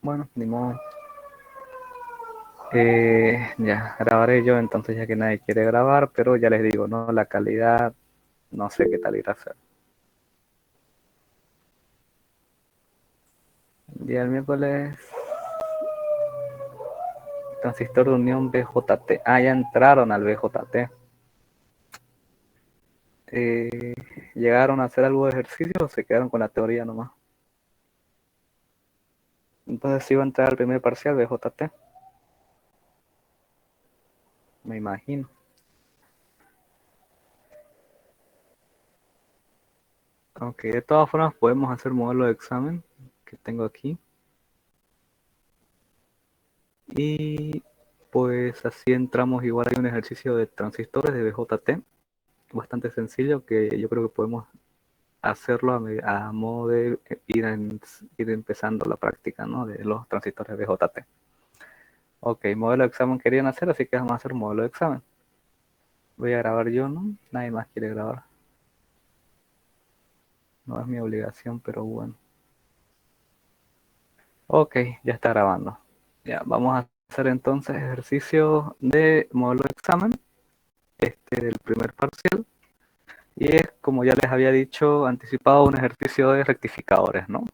Bueno, ni modo. Ya, grabaré yo entonces ya que nadie quiere grabar, pero ya les digo, ¿no? La calidad, no sé qué tal irá a ser. Día el miércoles, transistor de unión BJT. Ah, ya entraron al BJT. Eh, ¿Llegaron a hacer algo de ejercicio o se quedaron con la teoría nomás? Entonces sí va a entrar al primer parcial BJT, me imagino. Ok, de todas formas podemos hacer modelo de examen que tengo aquí. Y pues así entramos, igual hay un ejercicio de transistores de BJT, bastante sencillo, que yo creo que podemos hacerlo a modo de ir empezando la práctica, ¿no? De los transistores BJT. Ok, modelo de examen querían hacer, así que vamos a hacer modelo de examen. Voy a grabar yo, ¿no? Nadie más quiere grabar. No es mi obligación, pero bueno. Ok, ya está grabando. Ya, vamos a hacer entonces ejercicio de modelo de examen, del primer parcial. Y es, como ya les había dicho, anticipado un ejercicio de rectificadores, ¿no?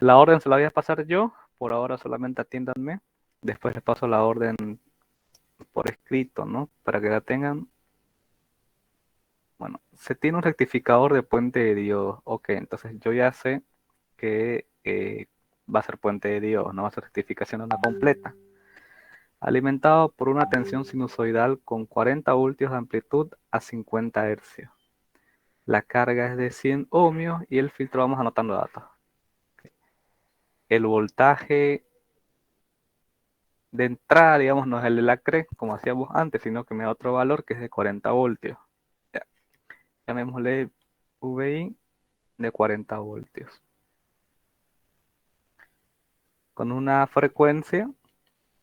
La orden se la voy a pasar yo, por ahora solamente atiéndanme. Después les paso la orden por escrito, ¿no? Para que la tengan. Bueno, se tiene un rectificador de puente de diodos. Ok, entonces yo ya sé que va a ser puente de diodos, no va a ser rectificación onda completa. Alimentado por una tensión sinusoidal con 40 voltios de amplitud a 50 hercios. La carga es de 100 ohmios y el filtro, vamos anotando datos. El voltaje de entrada, digamos, no es el de la CRE, como hacíamos antes, sino que me da otro valor que es de 40 voltios. Ya, llamémosle VI de 40 voltios. Con una frecuencia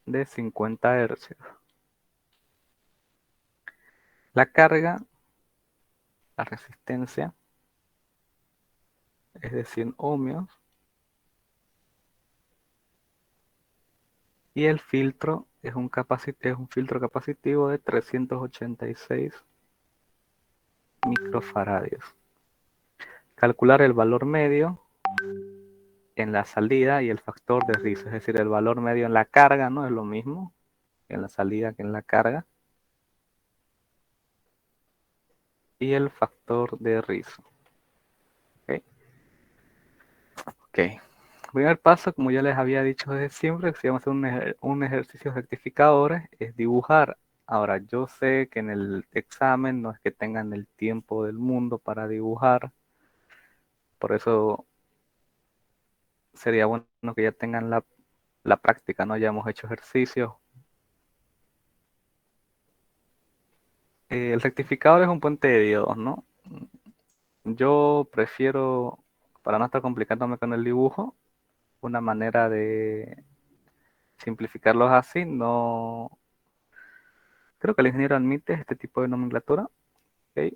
de 50 hercios. La carga, la resistencia, es de 100 ohmios. Y el filtro es un filtro capacitivo de 386 microfaradios. Calcular el valor medio en la salida y el factor de rizo, es decir, el valor medio en la carga, ¿no? Es lo mismo en la salida que en la carga. Y el factor de rizo. ¿Ok? Ok. Primer paso, como ya les había dicho desde siempre, si vamos a hacer un ejercicio de rectificadores, es dibujar. Ahora, yo sé que en el examen no es que tengan el tiempo del mundo para dibujar, por eso sería bueno que ya tengan la práctica, ¿no? Ya hemos hecho ejercicios. El rectificador es un puente de diodos, ¿no? Yo prefiero, para no estar complicándome con el dibujo, una manera de simplificarlos así, no. Creo que el ingeniero admite este tipo de nomenclatura. ¿Ok?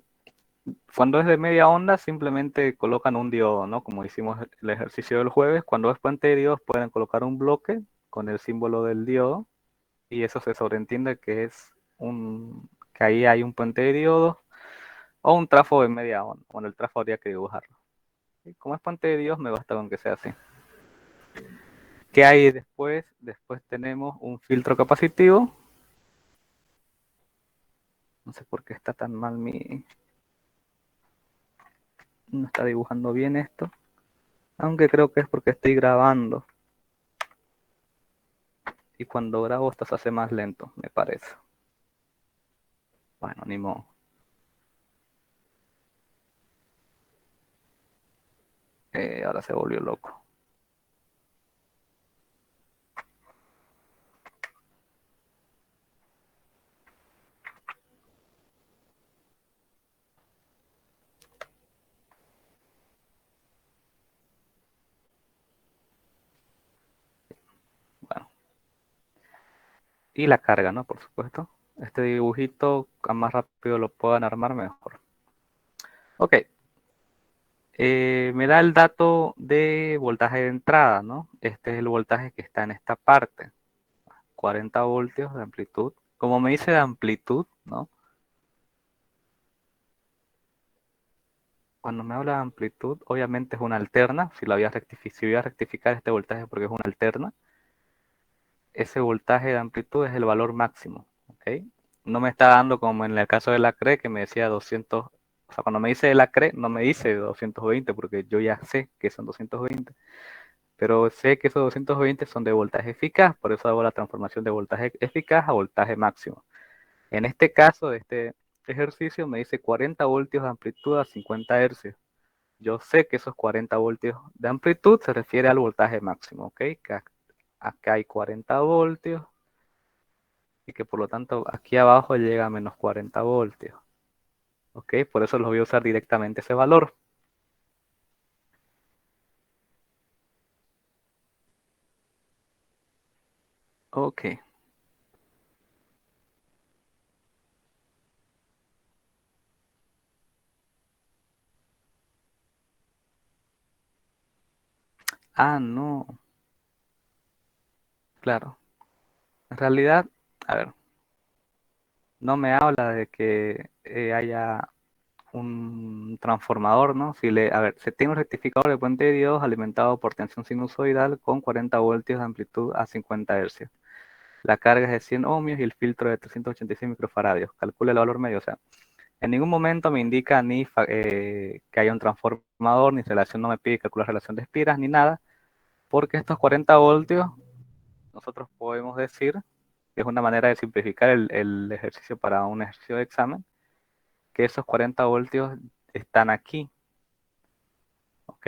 Cuando es de media onda, simplemente colocan un diodo, ¿no? Como hicimos el ejercicio del jueves. Cuando es puente de diodos, pueden colocar un bloque con el símbolo del diodo y eso se sobreentiende que es que ahí hay un puente de diodos o un trafo de media onda. Bueno, el trafo habría que dibujarlo. Y como es puente de diodos, me basta con que sea así. ¿Qué hay después? Después tenemos un filtro capacitivo. No sé por qué está tan mal no está dibujando bien esto. Aunque creo que es porque estoy grabando. Y cuando grabo esto se hace más lento, me parece. Bueno, ni modo. Ahora se volvió loco. Bueno. Y la carga, ¿no? Por supuesto. Este dibujito, a más rápido lo puedan armar, mejor. Ok. Me da el dato de voltaje de entrada, ¿no? Este es el voltaje que está en esta parte, 40 voltios de amplitud. Como me dice de amplitud, ¿no? Cuando me habla de amplitud, obviamente es una alterna. Si voy a rectificar este voltaje porque es una alterna, ese voltaje de amplitud es el valor máximo, ¿ok? No me está dando como en el caso de la CRE que me decía 200, o sea, cuando me dice de la CRE no me dice 220 porque yo ya sé que son 220, pero sé que esos 220 son de voltaje eficaz, por eso hago la transformación de voltaje eficaz a voltaje máximo. En este caso de este ejercicio me dice 40 voltios de amplitud a 50 hercios. Yo sé que esos 40 voltios de amplitud se refiere al voltaje máximo, ¿ok? Que acá hay 40 voltios y que por lo tanto aquí abajo llega a menos 40 voltios, ¿ok? Por eso los voy a usar directamente ese valor. Ok. Ah, no, claro. En realidad, a ver, no me habla de que haya un transformador, ¿no? A ver, se tiene un rectificador de puente de diodos alimentado por tensión sinusoidal con 40 voltios de amplitud a 50 hercios. La carga es de 100 ohmios y el filtro de 386 microfaradios. Calcula el valor medio. O sea, en ningún momento me indica ni que haya un transformador, ni relación, no me pide calcular relación de espiras, ni nada, porque estos 40 voltios, nosotros podemos decir, que es una manera de simplificar el ejercicio para un ejercicio de examen, que esos 40 voltios están aquí, ¿ok?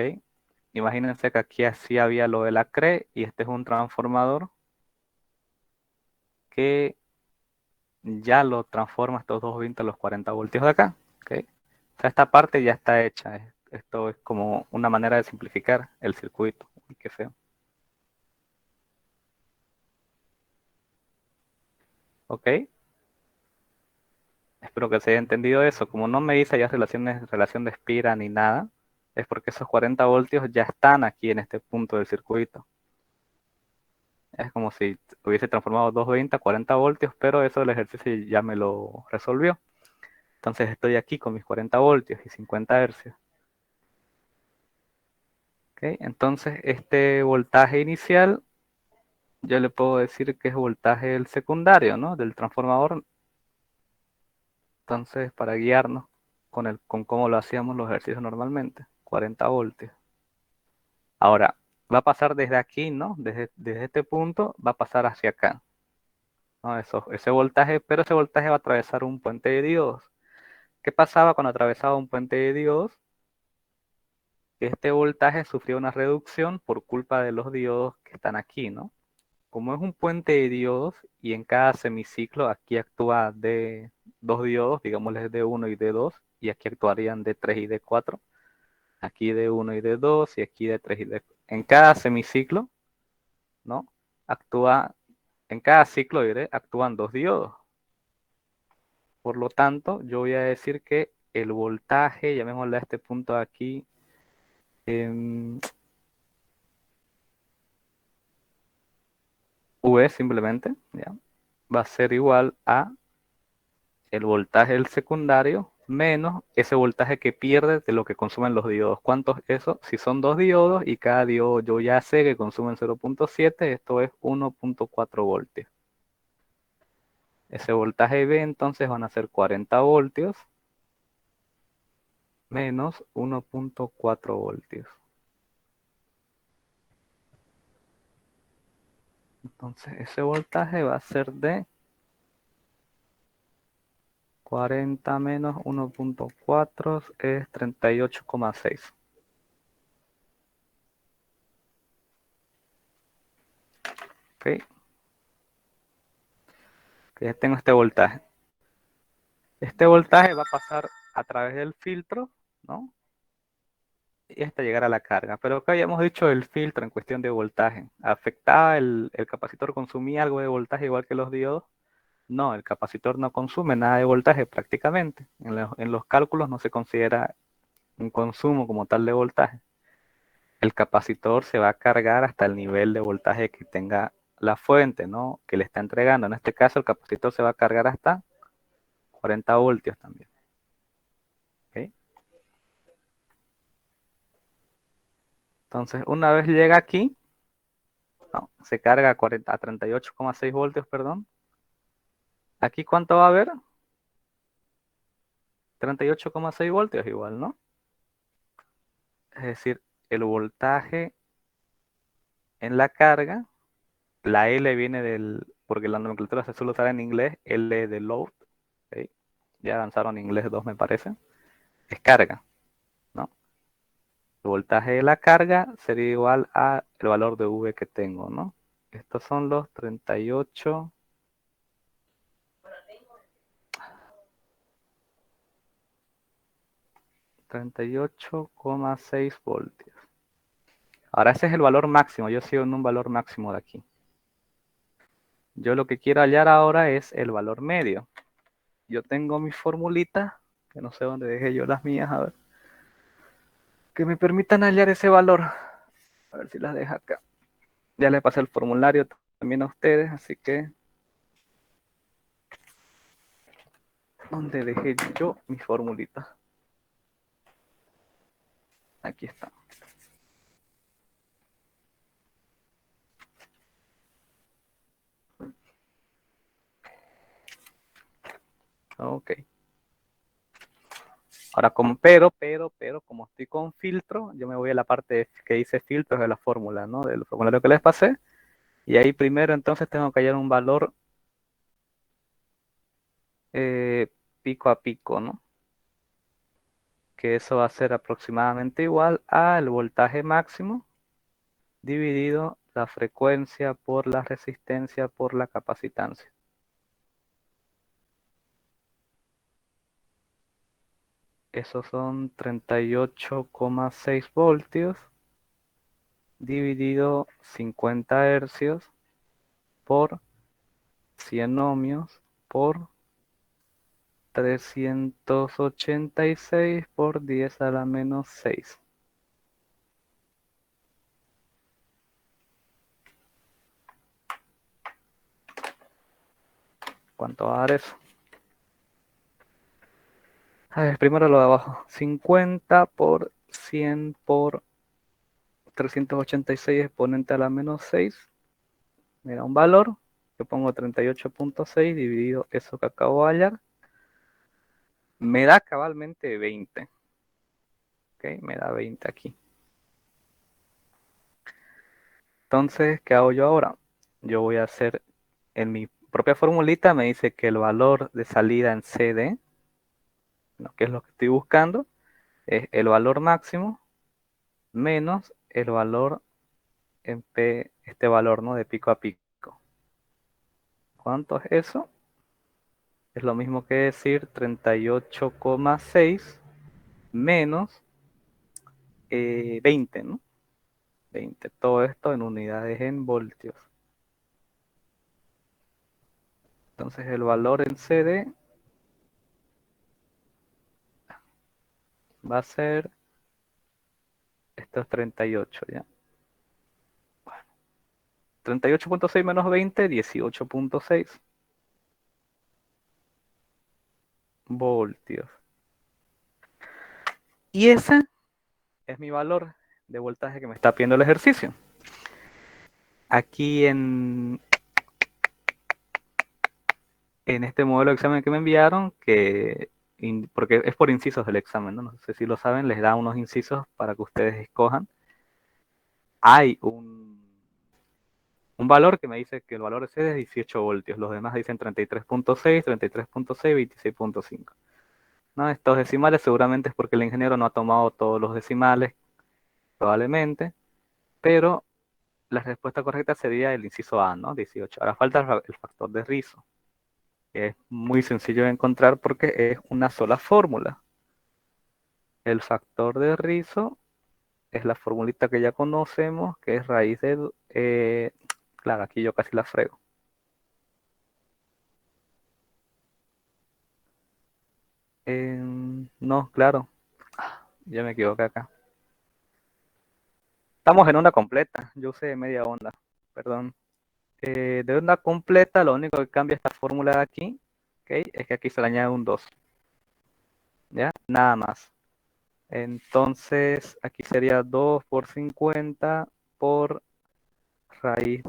Imagínense que aquí así había lo de la CRE y este es un transformador que ya lo transforma estos 220 a los 40 voltios de acá, ¿ok? O sea, esta parte ya está hecha. Esto es como una manera de simplificar el circuito. Uy, qué feo. ¿Ok? Espero que se haya entendido eso. Como no me dice ya relación de espira ni nada, es porque esos 40 voltios ya están aquí en este punto del circuito. Es como si hubiese transformado 220 a 40 voltios, pero eso el ejercicio ya me lo resolvió. Entonces estoy aquí con mis 40 voltios y 50 hercios. ¿Ok? Entonces este voltaje inicial yo le puedo decir que es voltaje del secundario, ¿no? Del transformador. Entonces, para guiarnos con cómo lo hacíamos los ejercicios normalmente, 40 voltios. Ahora, va a pasar desde aquí, ¿no? Desde este punto va a pasar hacia acá, ¿no? Ese voltaje, pero ese voltaje va a atravesar un puente de diodos. ¿Qué pasaba cuando atravesaba un puente de diodos? Este voltaje sufrió una reducción por culpa de los diodos que están aquí, ¿no? Como es un puente de diodos y en cada semiciclo aquí actúa de dos diodos, digámosles D1 y D2, y aquí actuarían D3 y D4, aquí D1 y D2 y aquí D3 y D4. En cada semiciclo, ¿no? Actúa, en cada ciclo diré, actúan dos diodos. Por lo tanto, yo voy a decir que el voltaje, llamémosle a este punto aquí, en V simplemente, ¿ya? Va a ser igual a el voltaje del secundario menos ese voltaje que pierde de lo que consumen los diodos. ¿Cuántos es eso? Si son dos diodos y cada diodo yo ya sé que consumen 0.7, esto es 1.4 voltios. Ese voltaje B entonces van a ser 40 voltios menos 1.4 voltios. Entonces ese voltaje va a ser de 40 menos 1.4 es 38,6. ¿Ok? Que ya tengo este voltaje. Este voltaje va a pasar a través del filtro, ¿no? Y hasta llegar a la carga. Pero acá habíamos dicho el filtro en cuestión de voltaje. ¿Afectaba el capacitor, consumía algo de voltaje igual que los diodos? No, el capacitor no consume nada de voltaje prácticamente. En los cálculos no se considera un consumo como tal de voltaje, el capacitor se va a cargar hasta el nivel de voltaje que tenga la fuente, ¿no? Que le está entregando. En este caso, el capacitor se va a cargar hasta 40 voltios también. ¿Ok? Entonces, una vez llega aquí, no, se carga a 38,6 voltios, perdón. Aquí, ¿cuánto va a haber? 38,6 voltios igual, ¿no? Es decir, el voltaje en la carga, la L viene porque la nomenclatura se suele usar en inglés, L de load, ¿ok? Ya avanzaron en inglés 2 me parece, es carga, ¿no? El voltaje de la carga sería igual a el valor de V que tengo, ¿no? Estos son los 38,6 voltios. Ahora ese es el valor máximo, yo sigo en un valor máximo de aquí. Yo lo que quiero hallar ahora es el valor medio. Yo tengo mi formulita, que no sé dónde dejé yo las mías, a ver, que me permitan hallar ese valor. A ver si las deja acá. Ya le pasé el formulario también a ustedes, así que ¿dónde dejé yo mi formulita? Aquí está. Ok. Ahora, pero, como estoy con filtro, yo me voy a la parte que dice filtros de la fórmula, ¿no? Del formulario que les pasé. Y ahí primero entonces tengo que hallar un valor eh, pico a pico, ¿no? Que eso va a ser aproximadamente igual al voltaje máximo dividido la frecuencia por la resistencia por la capacitancia. Esos son 38,6 voltios dividido 50 hercios por 100 ohmios por 386 por 10 a la menos 6. ¿Cuánto va a dar eso? A ver, primero lo de abajo. 50 por 100 por 386 exponente a la menos 6. Me da un valor. Yo pongo 38,6 dividido eso que acabo de hallar. Me da cabalmente 20. ¿Ok? Me da 20 aquí. Entonces, ¿qué hago yo ahora? Yo voy a hacer en mi propia formulita, me dice que el valor de salida en CD, ¿no? Que es lo que estoy buscando, es el valor máximo menos el valor en P, este valor, ¿no? De pico a pico. ¿Cuánto es eso? Es lo mismo que decir 38,6 menos 20, ¿no? 20. Todo esto en unidades en voltios. Entonces el valor en CD va a ser, esto es 38, ¿ya? 38,6 menos 20, 18,6 voltios. Y ese es mi valor de voltaje que me está pidiendo el ejercicio. Aquí en este modelo de examen que me enviaron, porque es por incisos del examen, ¿no? No sé si lo saben, les da unos incisos para que ustedes escojan. Hay un valor que me dice que el valor ese es 18 voltios, los demás dicen 33,6, 33,6, 26,5. ¿No? Estos decimales seguramente es porque el ingeniero no ha tomado todos los decimales, probablemente, pero la respuesta correcta sería el inciso A, ¿no? 18. Ahora falta el factor de Riso, que es muy sencillo de encontrar porque es una sola fórmula. El factor de Riso es la formulita que ya conocemos, que es raíz de... claro, aquí yo casi la frego. No, claro. Ya me equivoqué acá. Estamos en onda completa. Yo usé media onda. Perdón. De onda completa, lo único que cambia esta fórmula de aquí, ¿ok? Es que aquí se le añade un 2. ¿Ya? Nada más. Entonces, aquí sería 2 por 50 por raíz,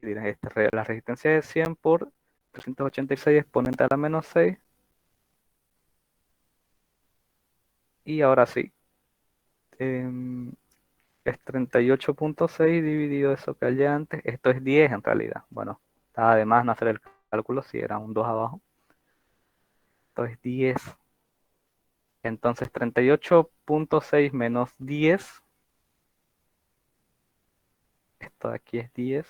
diré, la resistencia es 100 por 386 exponente a la menos 6. Y ahora sí, em, es 38,6 dividido eso que hay antes. Esto es 10 en realidad. Bueno, estaba de más no hacer el cálculo si era un 2 abajo. Esto es 10. Entonces 38,6 menos 10. Esto de aquí es 10.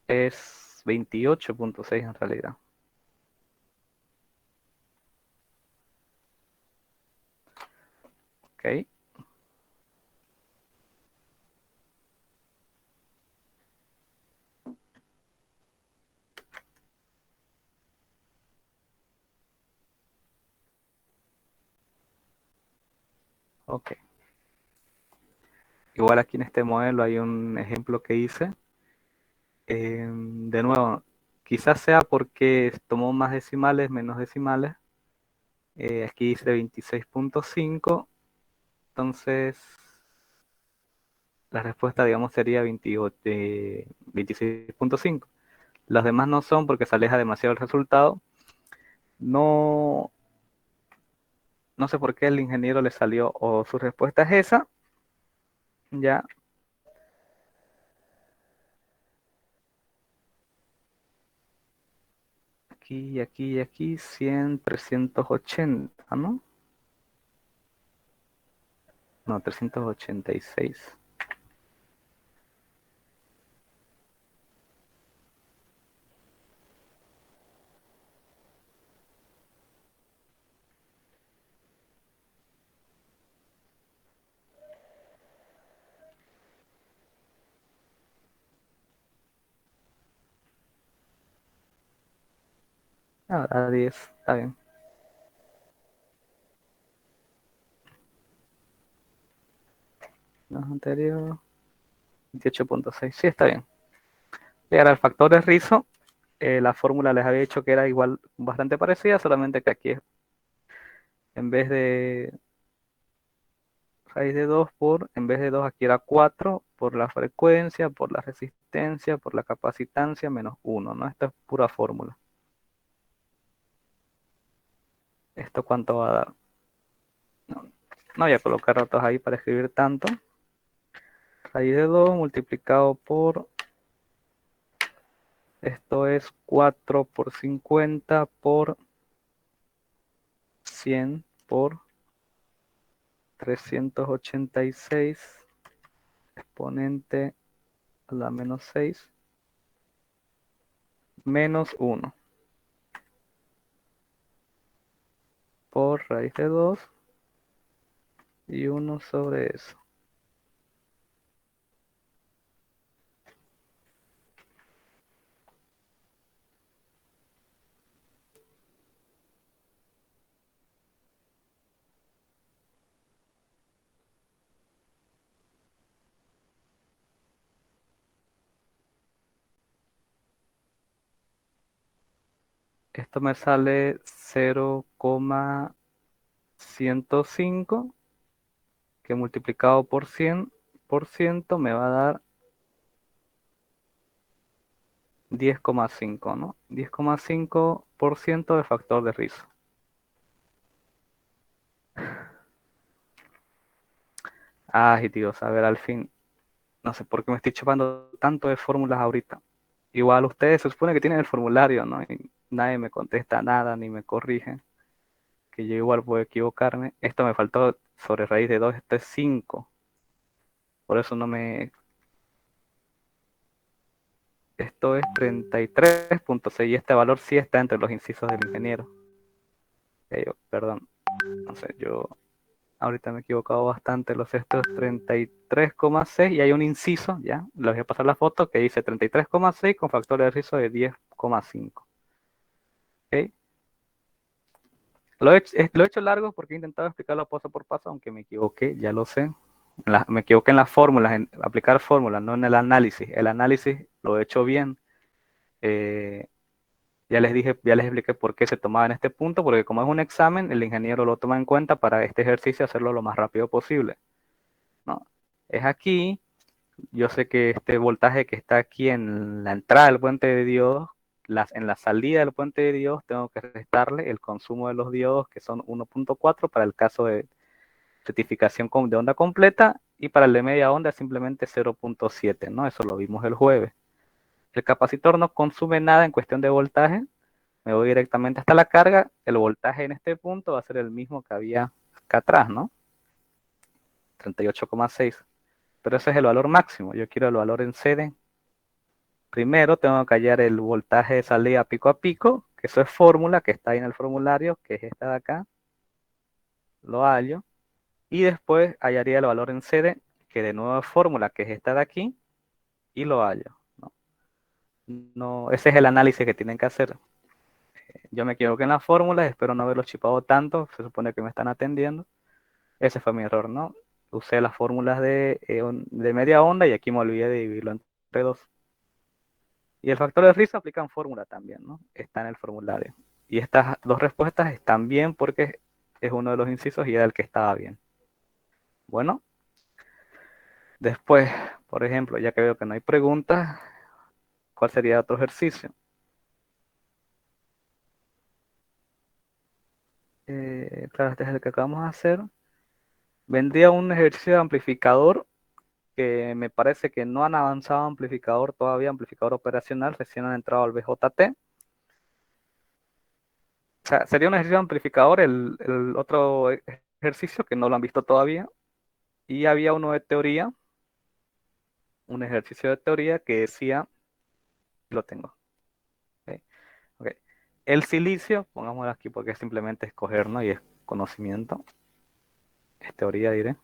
Es 28,6 en realidad. Ok. Ok. Igual aquí en este modelo hay un ejemplo que hice. De nuevo, quizás sea porque tomó más decimales, menos decimales. Aquí dice 26,5. Entonces, la respuesta, digamos, sería 28, 26,5. Los demás no son porque se aleja demasiado el resultado. No, no sé por qué el ingeniero le salió o su respuesta es esa. Ya, aquí, aquí, aquí, 100, 380, ¿no? No, 386. Ah, a 10, está bien. No, anterior, 28,6, sí, está bien. Y ahora el factor de Rizzo, la fórmula les había dicho que era igual, bastante parecida, solamente que aquí en vez de raíz de 2 por, en vez de 2 aquí era 4 por la frecuencia, por la resistencia, por la capacitancia, menos 1, ¿no? Esto es pura fórmula. ¿Esto cuánto va a dar? No, no voy a colocar datos ahí para escribir tanto. Raíz de 2 multiplicado por, esto es 4 por 50 por 100 por 386 exponente a la menos 6 menos 1 por raíz de 2 y 1 sobre eso. Esto me sale 0,105 que multiplicado por 100% me va a dar 10,5, ¿no? 10,5% de factor de Rizzo. Ay, Dios, a ver, al fin, no sé por qué me estoy chupando tanto de fórmulas ahorita. Igual ustedes se supone que tienen el formulario, ¿no? Y nadie me contesta nada ni me corrige, que yo igual puedo equivocarme. Esto me faltó sobre raíz de 2, esto es 5. Por eso no me... Esto es 33,6 y este valor sí está entre los incisos del ingeniero. Perdón, no sé, yo ahorita me he equivocado bastante. Los estos 33,6 y hay un inciso, ya, les voy a pasar la foto que dice 33,6 con factor de rizo de 10,5. ¿Ok? Lo he hecho largo porque he intentado explicarlo paso por paso, aunque me equivoqué, ya lo sé. Me equivoqué en las fórmulas, en aplicar fórmulas, no en el análisis. El análisis lo he hecho bien. Eh, ya les dije, ya les expliqué por qué se tomaba en este punto, porque como es un examen, el ingeniero lo toma en cuenta para este ejercicio hacerlo lo más rápido posible, ¿no? Es aquí, yo sé que este voltaje que está aquí en la entrada del puente de diodos, en la salida del puente de diodos, tengo que restarle el consumo de los diodos, que son 1.4 para el caso de certificación de onda completa, y para el de media onda es simplemente 0.7, ¿no? Eso lo vimos el jueves. El capacitor no consume nada en cuestión de voltaje. Me voy directamente hasta la carga. El voltaje en este punto va a ser el mismo que había acá atrás, ¿no? 38,6. Pero ese es el valor máximo. Yo quiero el valor en CD. Primero tengo que hallar el voltaje de salida pico a pico, que eso es fórmula, que está ahí en el formulario, que es esta de acá. Lo hallo. Y después hallaría el valor en CD, que de nuevo es fórmula, que es esta de aquí, y lo hallo, ¿no? No, ese es el análisis que tienen que hacer. Yo me equivoqué en las fórmulas, espero no haberlo chipado tanto, se supone que me están atendiendo. Ese fue mi error, ¿no? Usé las fórmulas de media onda y aquí me olvidé de dividirlo entre dos. Y el factor de risa aplica en fórmula también, ¿no? Está en el formulario. Y estas dos respuestas están bien porque es uno de los incisos y era el que estaba bien. Bueno, después, por ejemplo, ya que veo que no hay preguntas, ¿cuál sería otro ejercicio? Claro, este es el que acabamos de hacer. Vendría un ejercicio de amplificador que me parece que no han avanzado a amplificador todavía, amplificador operacional, recién han entrado al BJT. O sea, sería un ejercicio de amplificador el otro ejercicio que no lo han visto todavía. Y había uno de teoría, un ejercicio de teoría que decía, lo tengo. ¿Ok? Ok. El silicio, pongámoslo aquí porque es simplemente escoger, ¿no? Y es conocimiento, es teoría, diré.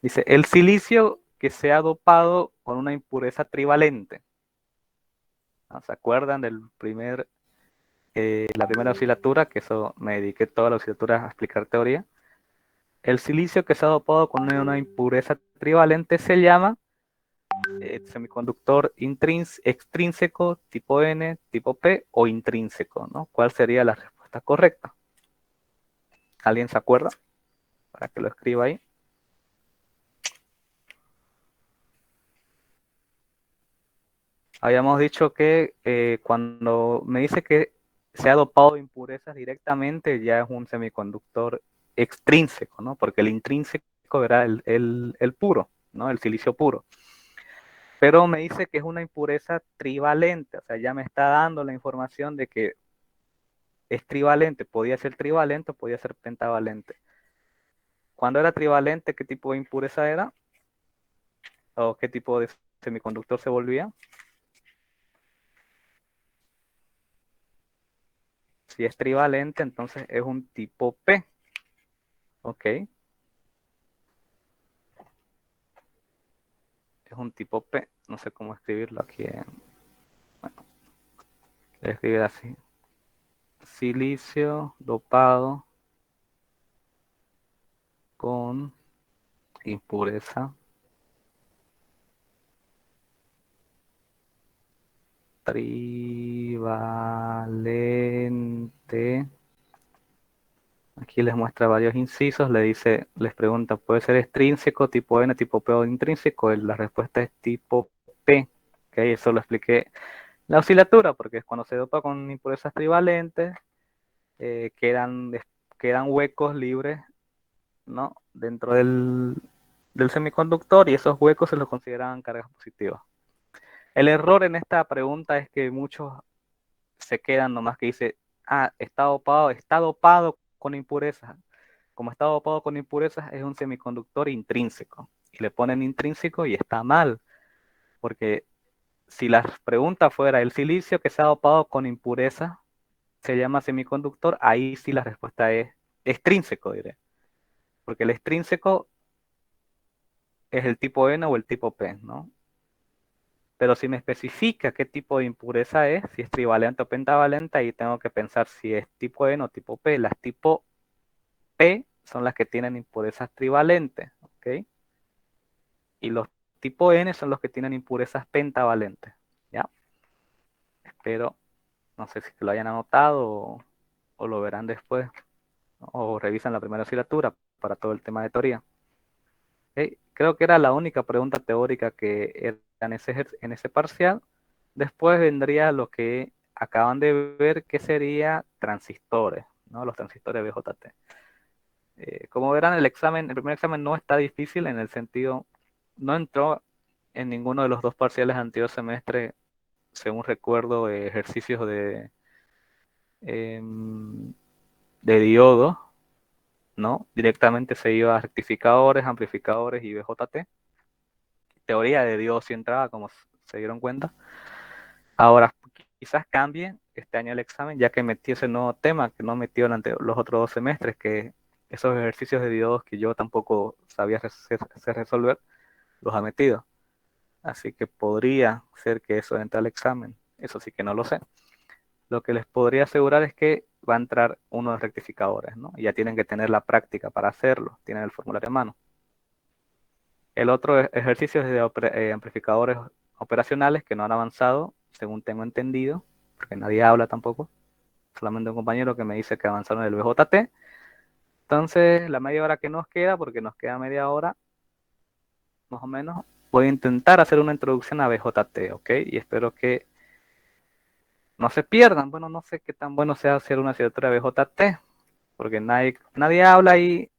Dice, el silicio que sea dopado con una impureza trivalente. ¿No? ¿Se acuerdan del la primera oscilatura? Que eso me dediqué toda la oscilatura a explicar teoría. El silicio que se ha dopado con una impureza trivalente se llama semiconductor extrínseco tipo N, tipo P o intrínseco, ¿no? ¿Cuál sería la respuesta correcta? ¿Alguien se acuerda? Para que lo escriba ahí. Habíamos dicho que cuando me dice que se ha dopado de impurezas directamente, ya es un semiconductor extrínseco, ¿no? Porque el intrínseco era el puro, ¿no? El silicio puro. Pero me dice que es una impureza trivalente, o sea, ya me está dando la información de que es trivalente, podía ser trivalente o podía ser pentavalente. Cuando era trivalente, ¿qué tipo de impureza era? ¿O qué tipo de semiconductor se volvía? Si es trivalente, entonces es un tipo P, ¿ok? Es un tipo P, no sé cómo escribirlo aquí. Bueno, voy a escribir así. Silicio dopado con impureza trivalente. Aquí les muestra varios incisos, le dice, les pregunta, ¿puede ser extrínseco, tipo N, tipo P o intrínseco? La respuesta es tipo P. Ok, eso lo expliqué. La oscilatura, porque es cuando se dopa con impurezas trivalentes, eh, quedan, quedan huecos libres, ¿no? Dentro del semiconductor y esos huecos se los consideran cargas positivas. El error en esta pregunta es que muchos se quedan nomás que dice, está dopado con impurezas. Como está dopado con impurezas, es un semiconductor intrínseco. Y le ponen intrínseco y está mal, porque si la pregunta fuera el silicio que se ha dopado con impurezas se llama semiconductor, ahí sí la respuesta es extrínseco, diré. Porque el extrínseco es el tipo N o el tipo P, ¿no? Pero si me especifica qué tipo de impureza es, si es trivalente o pentavalente, ahí tengo que pensar si es tipo N o tipo P. Las tipo P son las que tienen impurezas trivalentes, ¿ok? Y los tipo N son los que tienen impurezas pentavalentes, ¿ya? Espero, no sé si lo hayan anotado o lo verán después, ¿no? O revisan la primera asignatura para todo el tema de teoría. ¿Ok? Creo que era la única pregunta teórica que era en ese parcial. Después vendría lo que acaban de ver, que sería transistores, ¿no? Los transistores BJT. Como verán, el primer examen no está difícil en el sentido, no entró en ninguno de los dos parciales anterior semestre, según recuerdo, ejercicios em, de diodo, ¿no? Directamente se iba a rectificadores, amplificadores y BJT. Teoría de diodo sí entraba, como se dieron cuenta. Ahora, quizás cambie este año el examen, ya que metí ese nuevo tema que no metió los otros dos semestres, que esos ejercicios de diodos que yo tampoco sabía resolver, los ha metido. Así que podría ser que eso entre al examen. Eso sí que no lo sé. Lo que les podría asegurar es que va a entrar uno de rectificadores, ¿no? Y ya tienen que tener la práctica para hacerlo. Tienen el formulario en mano. El otro ejercicio es de amplificadores operacionales que no han avanzado, según tengo entendido, porque nadie habla tampoco. Solamente un compañero que me dice que avanzaron el BJT. Entonces, la media hora que nos queda, porque nos queda media hora, más o menos, voy a intentar hacer una introducción a BJT, ¿ok? Y espero que no se pierdan. Bueno, no sé qué tan bueno sea hacer una asignatura de BJT, porque nadie habla y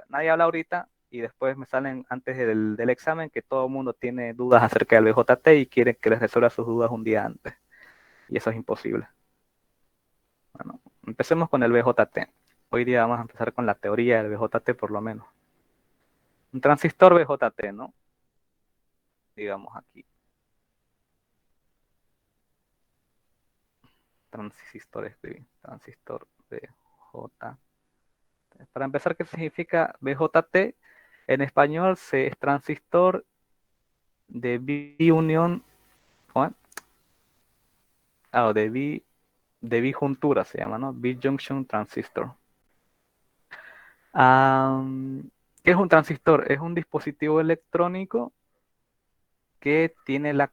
nadie habla ahorita y después me salen antes del examen que todo el mundo tiene dudas acerca del BJT y quiere que les resuelva sus dudas un día antes. Y eso es imposible. Bueno, empecemos con el BJT. Hoy día vamos a empezar con la teoría del BJT por lo menos. Un transistor BJT, ¿no? Digamos aquí. Transistor, escribí. Transistor BJT. Para empezar, ¿qué significa BJT? En español es transistor de biunión, ¿cómo es? De bijuntura se llama, ¿no? Bijunction transistor. ¿Qué es un transistor? Es un dispositivo electrónico que tiene la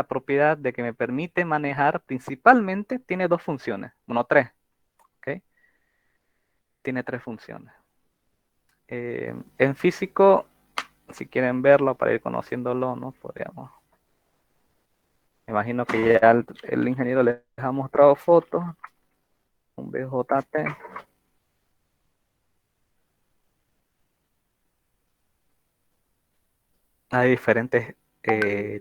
propiedad de que me permite manejar principalmente, tiene dos funciones, bueno, tres, ¿ok? Tiene tres funciones. En físico, si quieren verlo para ir conociéndolo, ¿no? Podríamos. Me imagino que ya el ingeniero les ha mostrado fotos, un BJT. Hay diferentes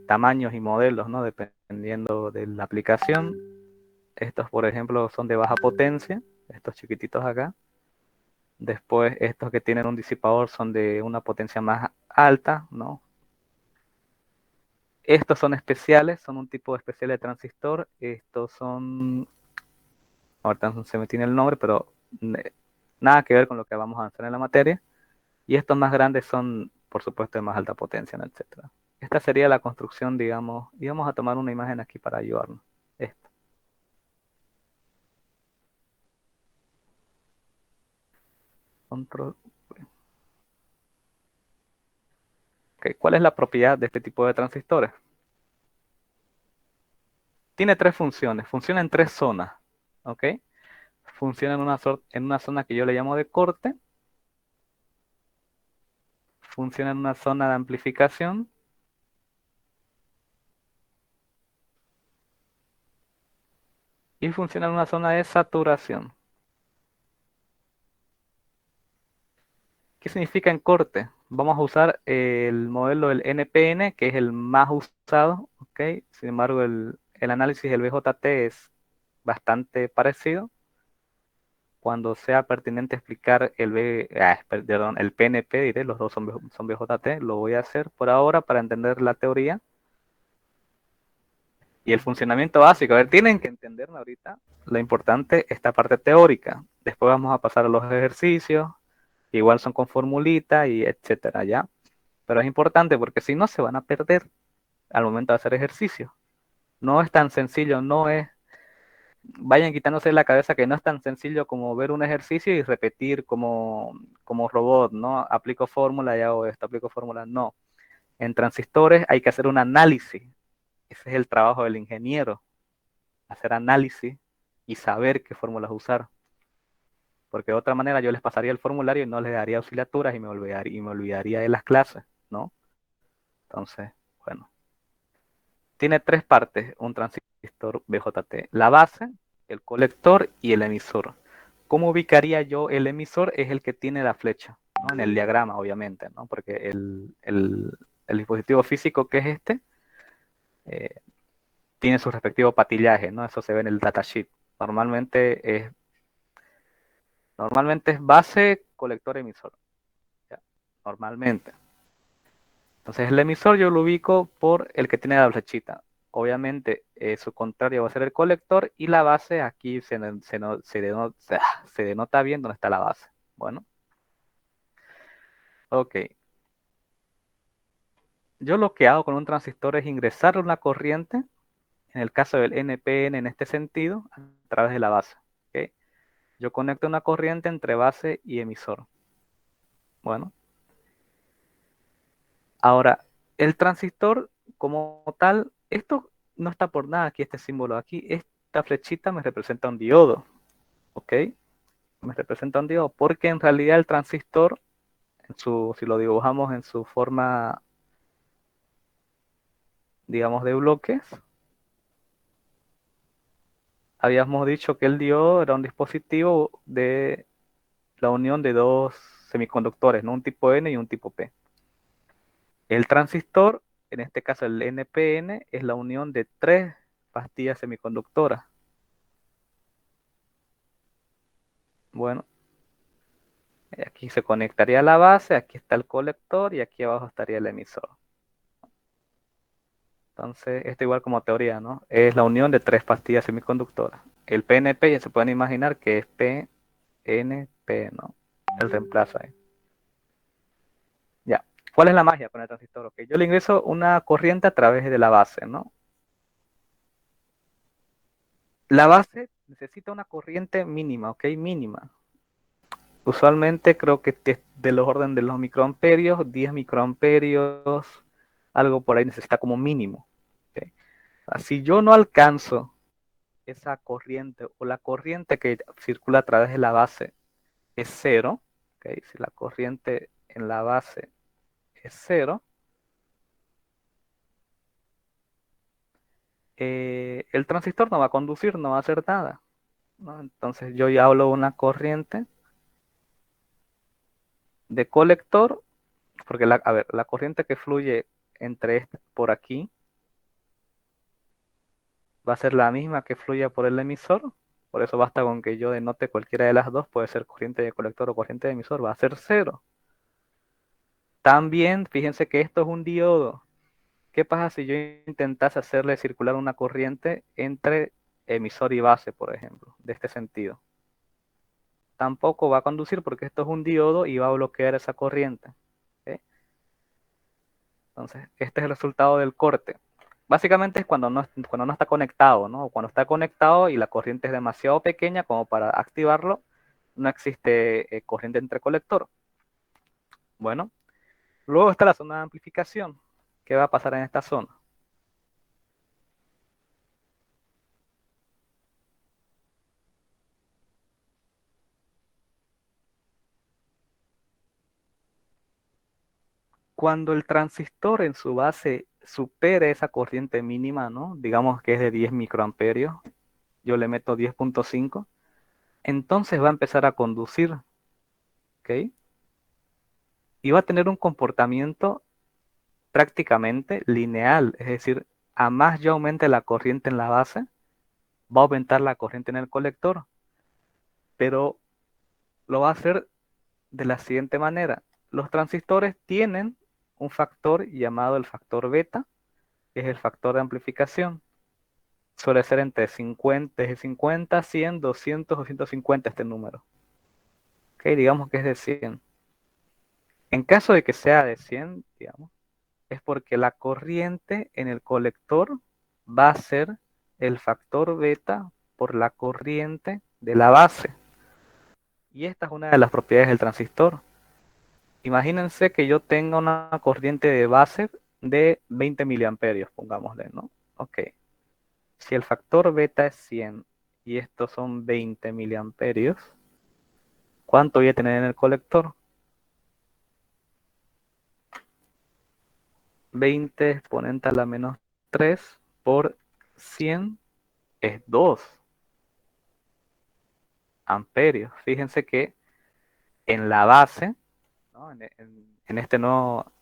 tamaños y modelos, ¿no? Dependiendo de la aplicación. Estos, por ejemplo, son de baja potencia, estos chiquititos acá. Después, estos que tienen un disipador son de una potencia más alta, ¿no? Estos son especiales, son un tipo especial de transistor. Estos son, ahorita no se me tiene el nombre, pero nada que ver con lo que vamos a hacer en la materia. Y estos más grandes son, por supuesto, de más alta potencia, ¿no? Etcétera. Esta sería la construcción, digamos, y vamos a tomar una imagen aquí para ayudarnos. Esta. Control. Okay. ¿Cuál es la propiedad de este tipo de transistores? Tiene tres funciones, funciona en tres zonas, ¿ok? Funciona en una zona que yo le llamo de corte, funciona en una zona de amplificación y funciona en una zona de saturación. ¿Qué significa en corte? Vamos a usar el modelo del NPN, que es el más usado, ¿ok? Sin embargo, el análisis del BJT es bastante parecido. Cuando sea pertinente explicar el PNP, diré, los dos son BJT, lo voy a hacer por ahora para entender la teoría y el funcionamiento básico. A ver, tienen que entenderme ahorita lo importante, esta parte teórica. Después vamos a pasar a los ejercicios, que igual son con formulita y etcétera, ¿ya? Pero es importante porque si no se van a perder. al momento de hacer ejercicio. No es tan sencillo, no es, vayan quitándose de la cabeza que no es tan sencillo como ver un ejercicio y repetir como robot, ¿no? Aplico fórmula y hago esto, aplico fórmula, no. En transistores hay que hacer un análisis. Ese es el trabajo del ingeniero, hacer análisis y saber qué fórmulas usar. Porque de otra manera yo les pasaría el formulario y no les daría auxiliaturas y me olvidaría de las clases, ¿no? Entonces, bueno, tiene tres partes un transistor BJT: la base, el colector y el emisor. ¿Cómo ubicaría yo el emisor? Es el que tiene la flecha, ¿no? En el diagrama, obviamente, ¿no? Porque el dispositivo físico que es este eh, tiene su respectivo patillaje, ¿no? Eso se ve en el datasheet. Normalmente es base, colector, emisor. ¿Ya? Normalmente. Entonces el emisor yo lo ubico por el que tiene la flechita. Obviamente su contrario va a ser el colector y la base aquí se denota bien dónde está la base. Bueno, ok. Yo lo que hago con un transistor es ingresar una corriente, en el caso del NPN en este sentido, a través de la base. ¿Ok? Yo conecto una corriente entre base y emisor. Bueno, ahora, el transistor como tal, esto no está por nada aquí, este símbolo aquí. Esta flechita me representa un diodo. ¿Ok? Me representa un diodo porque en realidad el transistor, si lo dibujamos en su forma, digamos, de bloques, habíamos dicho que el diodo era un dispositivo de la unión de dos semiconductores, ¿no? Un tipo N y un tipo P. El transistor, en este caso el NPN, es la unión de tres pastillas semiconductoras. Bueno, aquí se conectaría la base, aquí está el colector y aquí abajo estaría el emisor. Entonces, esto igual como teoría, ¿no? Es la unión de tres pastillas semiconductoras. El PNP ya se pueden imaginar que es PNP, ¿no? El reemplazo ahí. Ya. ¿Cuál es la magia con el transistor? Ok, yo le ingreso una corriente a través de la base, ¿no? La base necesita una corriente mínima, ¿ok? Mínima. Usualmente creo que es de los orden de los microamperios, 10 microamperios, algo por ahí necesita como mínimo. ¿Ok? Si yo no alcanzo esa corriente o la corriente que circula a través de la base es cero, ¿okay? Si la corriente en la base es cero, el transistor no va a conducir, no va a hacer nada, ¿no? Entonces yo ya hablo de una corriente de colector, porque a ver, la corriente que fluye por aquí va a ser la misma que fluya por el emisor. Por eso basta con que yo denote cualquiera de las dos, puede ser corriente de colector o corriente de emisor, va a ser cero. También, fíjense que esto es un diodo. ¿Qué pasa si yo intentase hacerle circular una corriente entre emisor y base, por ejemplo, de este sentido? Tampoco va a conducir porque esto es un diodo y va a bloquear esa corriente. ¿Ok? Entonces, este es el resultado del corte. Básicamente es cuando no está conectado, ¿no? O cuando está conectado y la corriente es demasiado pequeña como para activarlo, no existe corriente entre colector. Bueno, luego está la zona de amplificación. ¿Qué va a pasar en esta zona? Cuando el transistor en su base supere esa corriente mínima, ¿no? Digamos que es de 10 microamperios, yo le meto 10.5, entonces va a empezar a conducir, ¿ok? Y va a tener un comportamiento prácticamente lineal, es decir, a más yo aumente la corriente en la base, va a aumentar la corriente en el colector, pero lo va a hacer de la siguiente manera. Los transistores tienen un factor llamado el factor beta, que es el factor de amplificación. Suele ser entre 50, desde 50, 100, 200 o 150 este número. Ok, digamos que es de 100. En caso de que sea de 100, digamos, es porque la corriente en el colector va a ser el factor beta por la corriente de la base. Y esta es una de las propiedades del transistor. Imagínense que yo tenga una corriente de base de 20 miliamperios, pongámosle, ¿no? Ok. Si el factor beta es 100 y estos son 20 miliamperios, ¿cuánto voy a tener en el colector? 20 exponente a la menos 3 por 100 es 2 amperios. Fíjense que en la base, ¿no? En este no,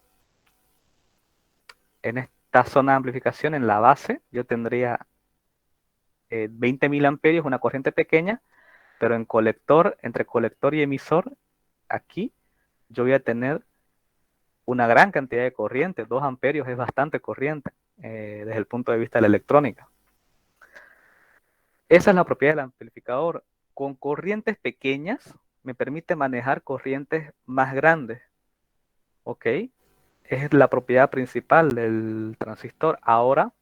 en esta zona de amplificación, en la base, yo tendría 20 miliamperios, una corriente pequeña, pero en colector, entre colector y emisor, aquí yo voy a tener una gran cantidad de corriente. 2 amperios es bastante corriente desde el punto de vista de la electrónica. Esa es la propiedad del amplificador. Con corrientes pequeñas me permite manejar corrientes más grandes. ¿Ok? Es la propiedad principal del transistor. Ahora,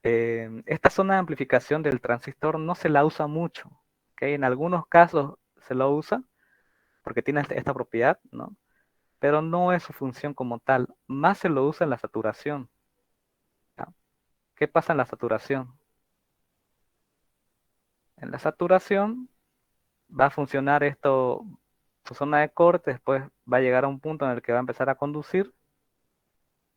esta zona de amplificación del transistor no se la usa mucho. ¿Ok? En algunos casos se lo usa porque tiene esta propiedad, ¿no? Pero no es su función como tal. Más se lo usa en la saturación. ¿Ya? ¿Qué pasa en la saturación? En la saturación va a funcionar esto, su zona de corte, después va a llegar a un punto en el que va a empezar a conducir,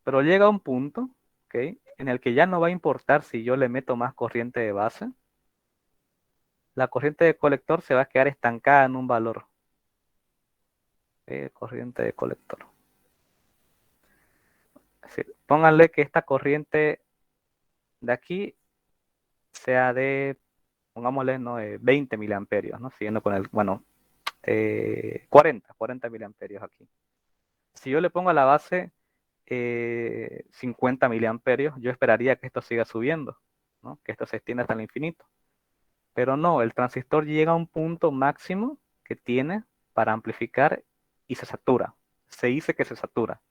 pero llega a un punto, ¿ok? En el que ya no va a importar si yo le meto más corriente de base, la corriente de colector se va a quedar estancada en un valor, corriente de colector. Es decir, pónganle que esta corriente de aquí sea de, pongámosle, ¿no? 20 miliamperios, ¿no? Siguiendo con el, bueno, 40 miliamperios aquí. Si yo le pongo a la base 50 miliamperios, yo esperaría que esto siga subiendo, ¿no? Que esto se extienda hasta el infinito. Pero no, el transistor llega a un punto máximo que tiene para amplificar y se satura. Se dice que se satura.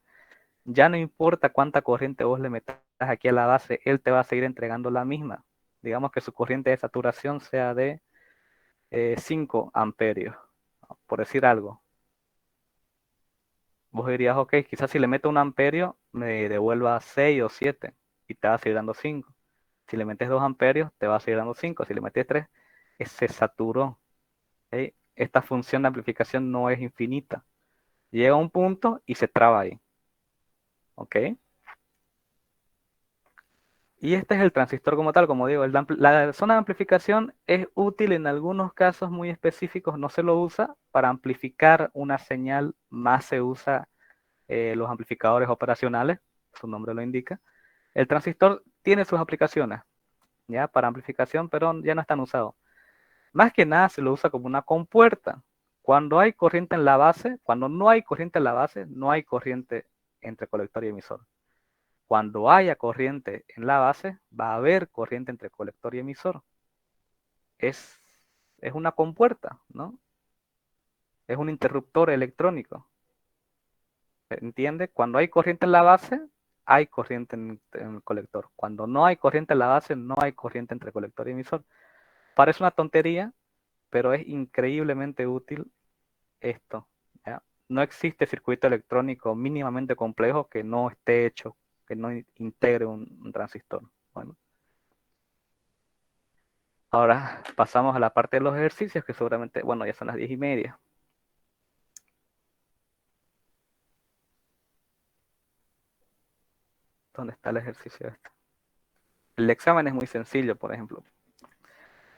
Ya no importa cuánta corriente vos le metas aquí a la base, él te va a seguir entregando la misma. Digamos que su corriente de saturación sea de 5 amperios, por decir algo. Vos dirías, ok, quizás si le meto un amperio me devuelva 6 o 7 y te va a seguir dando 5. Si le metes 2 amperios, te va a seguir dando 5. Si le metes 3, se saturó. ¿Ok? Esta función de amplificación no es infinita. Llega a un punto y se traba ahí. ¿Ok? Y este es el transistor como tal, como digo, la zona de amplificación es útil en algunos casos muy específicos, no se lo usa para amplificar una señal, más se usa los amplificadores operacionales, su nombre lo indica. El transistor tiene sus aplicaciones, ¿ya? Para amplificación, pero ya no están usados. Más que nada se lo usa como una compuerta. Cuando hay corriente en la base, cuando no hay corriente en la base, no hay corriente entre colector y emisor. Cuando haya corriente en la base, va a haber corriente entre colector y emisor. Es, es una compuerta, ¿no? Es un interruptor electrónico. ¿Entiende? Cuando hay corriente en la base, hay corriente en el colector. Cuando no hay corriente en la base, no hay corriente entre colector y emisor. Parece una tontería, pero es increíblemente útil esto. ¿Ya? No existe circuito electrónico mínimamente complejo que no esté hecho, que no integre un transistor. Bueno, ahora pasamos a la parte de los ejercicios, que seguramente, bueno, ya son las 10:30. ¿Dónde está el ejercicio este? El examen es muy sencillo, por ejemplo.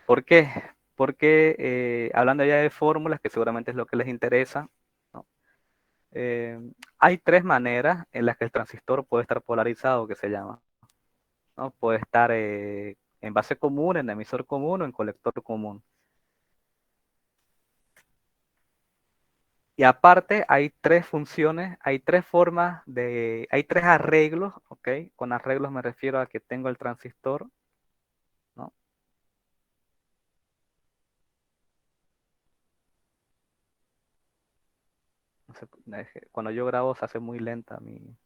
¿Por qué? Porque hablando ya de fórmulas, que seguramente es lo que les interesa, ¿no? Eh, hay 3 maneras en las que el transistor puede estar polarizado, que se llama, ¿no? Puede estar en base común, en emisor común o en colector común. Y aparte hay 3 funciones, hay 3 formas hay 3 arreglos, ¿ok? Con arreglos me refiero a que tengo el transistor, ¿no? No sé, cuando yo grabo se hace muy lenta mi...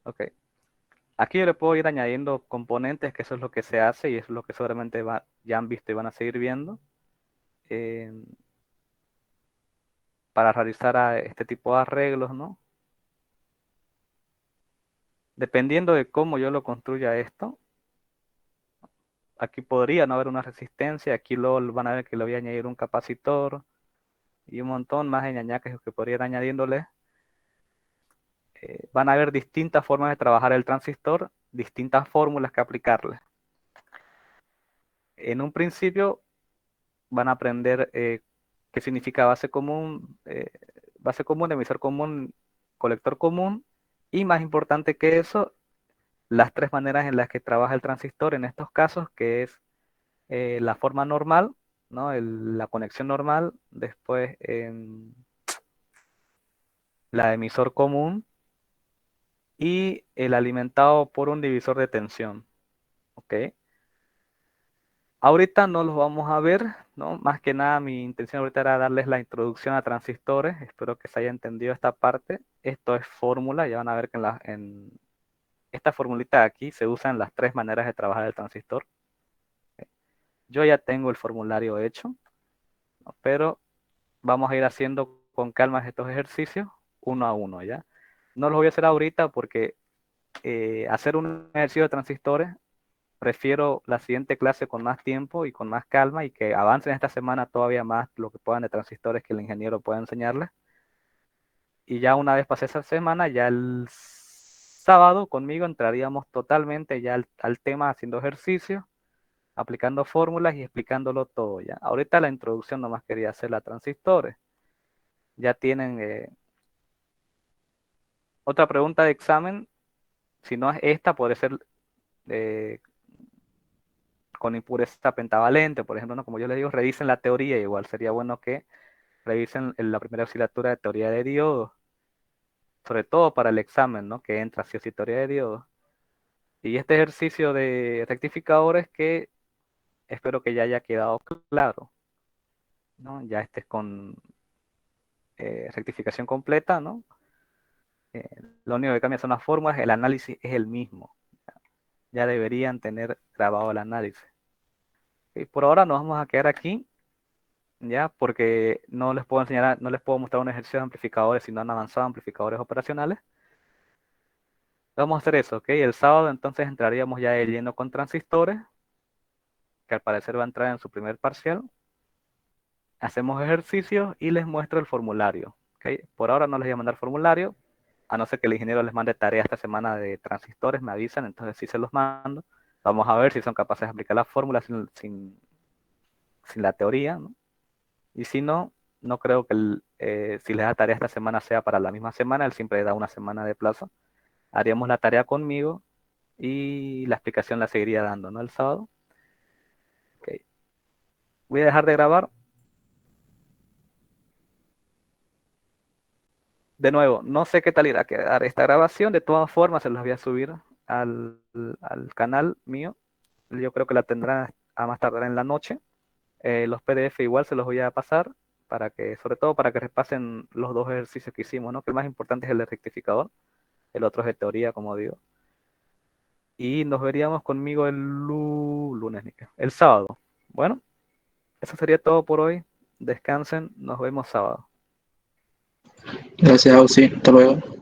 Ok. Aquí yo le puedo ir añadiendo componentes, que eso es lo que se hace y es lo que seguramente ya han visto y van a seguir viendo, eh, para realizar este tipo de arreglos, ¿no? Dependiendo de cómo yo lo construya esto, aquí podría no haber una resistencia, aquí luego van a ver que le voy a añadir un capacitor y un montón más de ñañaques que podría ir añadiéndole. Van a haber distintas formas de trabajar el transistor, distintas fórmulas que aplicarle. En un principio van a aprender qué significa base común, emisor común, colector común, y más importante que eso, las tres maneras en las que trabaja el transistor en estos casos, que es la forma normal, ¿no? La conexión normal, después la de emisor común y el alimentado por un divisor de tensión. ¿Ok? Ahorita no los vamos a ver, ¿no? Más que nada mi intención ahorita era darles la introducción a transistores. Espero que se haya entendido esta parte. Esto es fórmula, ya van a ver que en esta formulita de aquí se usan las tres maneras de trabajar el transistor. Yo ya tengo el formulario hecho, ¿no? Pero vamos a ir haciendo con calma estos ejercicios uno a uno, ¿ya? No los voy a hacer ahorita porque hacer un ejercicio de transistores prefiero la siguiente clase con más tiempo y con más calma y que avancen esta semana todavía más lo que puedan de transistores que el ingeniero pueda enseñarles. Y ya una vez pasé esa semana, ya el sábado conmigo entraríamos totalmente ya al tema haciendo ejercicios, aplicando fórmulas y explicándolo todo ya. Ahorita la introducción nomás quería hacer a transistores. Ya tienen otra pregunta de examen. Si no es esta, puede ser eh, con impureza pentavalente, por ejemplo, ¿no? Como yo les digo, revisen la teoría, igual sería bueno que revisen en la primera asignatura de teoría de diodos, sobre todo para el examen, ¿no? Que entra sí o sí teoría de diodos. Y este ejercicio de rectificadores que espero que ya haya quedado claro, ¿no? Ya estés con rectificación completa, ¿no? Eh, lo único que cambia son las fórmulas, el análisis es el mismo. Ya deberían tener grabado el análisis. Y por ahora nos vamos a quedar aquí, ya, porque no les puedo enseñar, no les puedo mostrar un ejercicio de amplificadores si no han avanzado amplificadores operacionales. Vamos a hacer eso, ¿ok? El sábado entonces entraríamos ya de lleno con transistores, que al parecer va a entrar en su primer parcial. Hacemos ejercicios y les muestro el formulario, ¿ok? Por ahora no les voy a mandar formulario, a no ser que el ingeniero les mande tarea esta semana de transistores, me avisan, entonces sí se los mando. Vamos a ver si son capaces de aplicar la fórmula sin la teoría, ¿no? Y si no, no creo que si les da tarea esta semana sea para la misma semana, él siempre da una semana de plazo. Haríamos la tarea conmigo y la explicación la seguiría dando, ¿no? El sábado. Ok. Voy a dejar de grabar. De nuevo, no sé qué tal irá a quedar esta grabación. De todas formas, se las voy a subir al canal mío. Yo creo que la tendrá a más tardar en la noche. Los PDF igual se los voy a pasar para que, sobre todo para que repasen los dos ejercicios que hicimos, ¿no? Que el más importante es el de rectificador, el otro es de teoría, como digo. Y nos veríamos conmigo el lunes, el sábado. Bueno, eso sería todo por hoy. Descansen, nos vemos sábado. Gracias, Ausi. Hasta luego.